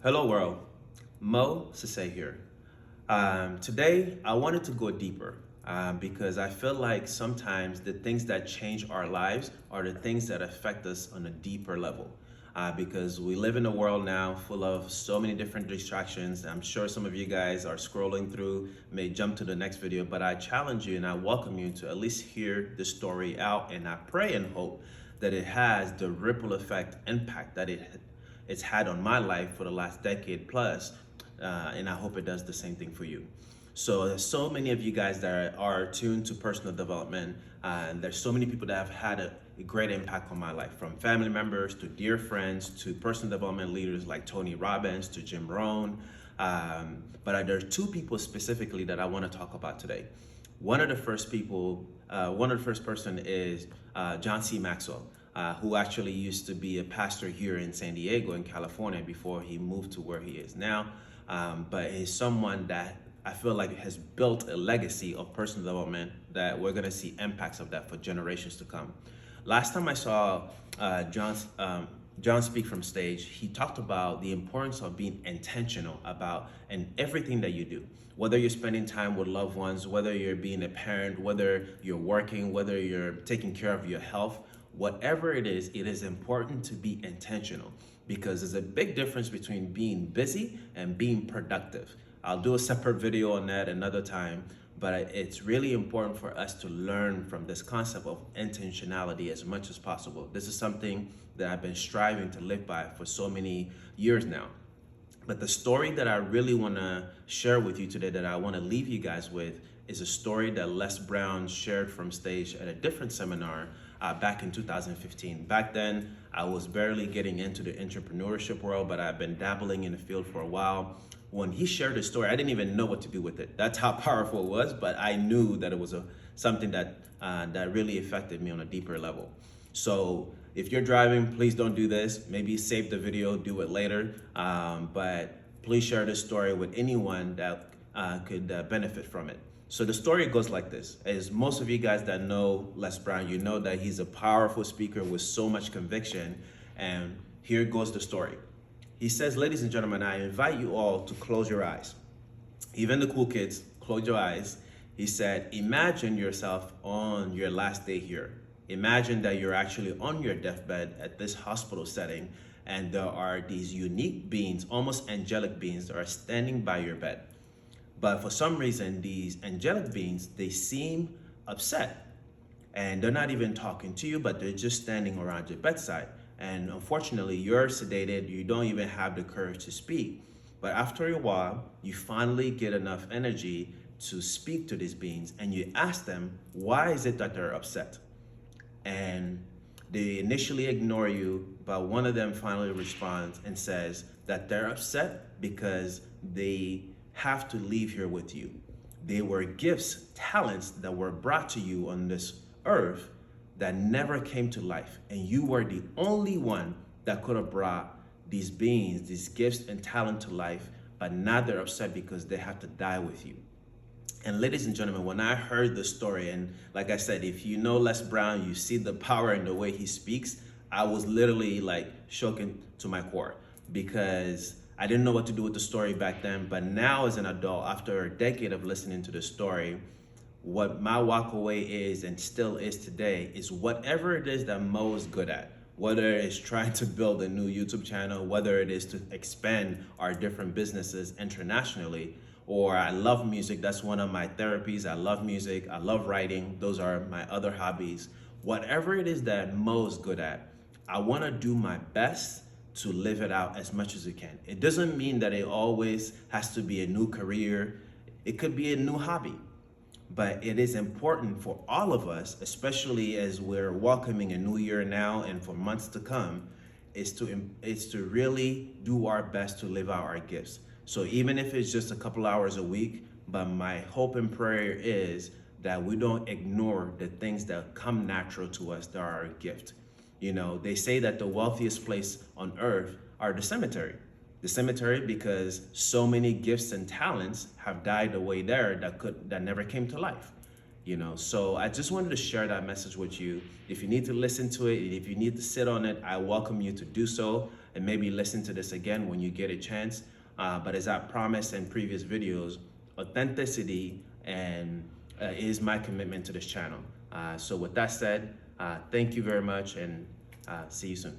Hello world, Mo Cisse here. Today I wanted to go deeper because I feel like sometimes the things that change our lives are the things that affect us on a deeper level. Because we live in a world now full of so many different distractions. I'm sure some of you guys are scrolling through, may jump to the next video, but I challenge you and I welcome you to at least hear the story out, and I pray and hope that it has the ripple effect impact that it's had on my life for the last decade plus, and I hope it does the same thing for you. So there's so many of you guys that are tuned to personal development, and there's so many people that have had a great impact on my life, from family members to dear friends to personal development leaders like Tony Robbins to Jim Rohn. But there are two people specifically that I want to talk about today. One of the first people, one of the first person is John C. Maxwell, who actually used to be a pastor here in San Diego in California before he moved to where he is now. But he's someone that I feel like has built a legacy of personal development that we're gonna see impacts of that for generations to come. Last time I saw John speak from stage, he talked about the importance of being intentional about in everything that you do. Whether you're spending time with loved ones, whether you're being a parent, whether you're working, whether you're taking care of your health, whatever it is important to be intentional, because there's a big difference between being busy and being productive. I'll do a separate video on that another time, but it's really important for us to learn from this concept of intentionality as much as possible. This is something that I've been striving to live by for so many years now. But the story that I really want to share with you today, that I want to leave you guys with, is a story that Les Brown shared from stage at a different seminar back in 2015. Back then, I was barely getting into the entrepreneurship world, but I've been dabbling in the field for a while. When he shared the story, I didn't even know what to do with it. That's how powerful it was, but I knew that it was something that really affected me on a deeper level. So if you're driving, please don't do this. Maybe save the video, do it later. But please share this story with anyone that could benefit from it. So the story goes like this. As most of you guys that know Les Brown, you know that he's a powerful speaker with so much conviction. And here goes the story. He says, ladies and gentlemen, I invite you all to close your eyes. Even the cool kids, close your eyes. He said, imagine yourself on your last day here. Imagine that you're actually on your deathbed at this hospital setting, and there are these unique beings, almost angelic beings, that are standing by your bed. But for some reason, these angelic beings, they seem upset, and they're not even talking to you, but they're just standing around your bedside. And unfortunately, you're sedated, you don't even have the courage to speak. But after a while, you finally get enough energy to speak to these beings, and you ask them, why is it that they're upset? And they initially ignore you, but one of them finally responds and says that they're upset because they have to leave here with you. They were gifts, talents that were brought to you on this earth that never came to life. And you were the only one that could have brought these beings, these gifts and talent to life, but now they're upset because they have to die with you. And ladies and gentlemen, when I heard the story, and like I said, if you know Les Brown, you see the power in the way he speaks, I was literally like shaken to my core, because I didn't know what to do with the story back then. But now as an adult, after a decade of listening to the story, what my walk away is and still is today is whatever it is that Mo is good at, whether it's trying to build a new YouTube channel, whether it is to expand our different businesses internationally, or I love music. That's one of my therapies. I love music. I love writing. Those are my other hobbies. Whatever it is that Mo is good at, I want to do my best to live it out as much as you can. It doesn't mean that it always has to be a new career. It could be a new hobby. But it is important for all of us, especially as we're welcoming a new year now and for months to come, is to really do our best to live out our gifts. So even if it's just a couple hours a week, but my hope and prayer is that we don't ignore the things that come natural to us that are a gift. You know, they say that the wealthiest place on earth are the cemetery. The cemetery, because so many gifts and talents have died away there that never came to life. So I just wanted to share that message with you. If you need to listen to it, if you need to sit on it, I welcome you to do so, and maybe listen to this again when you get a chance. But as I promised in previous videos, authenticity and is my commitment to this channel. So with that said, thank you very much, and see you soon.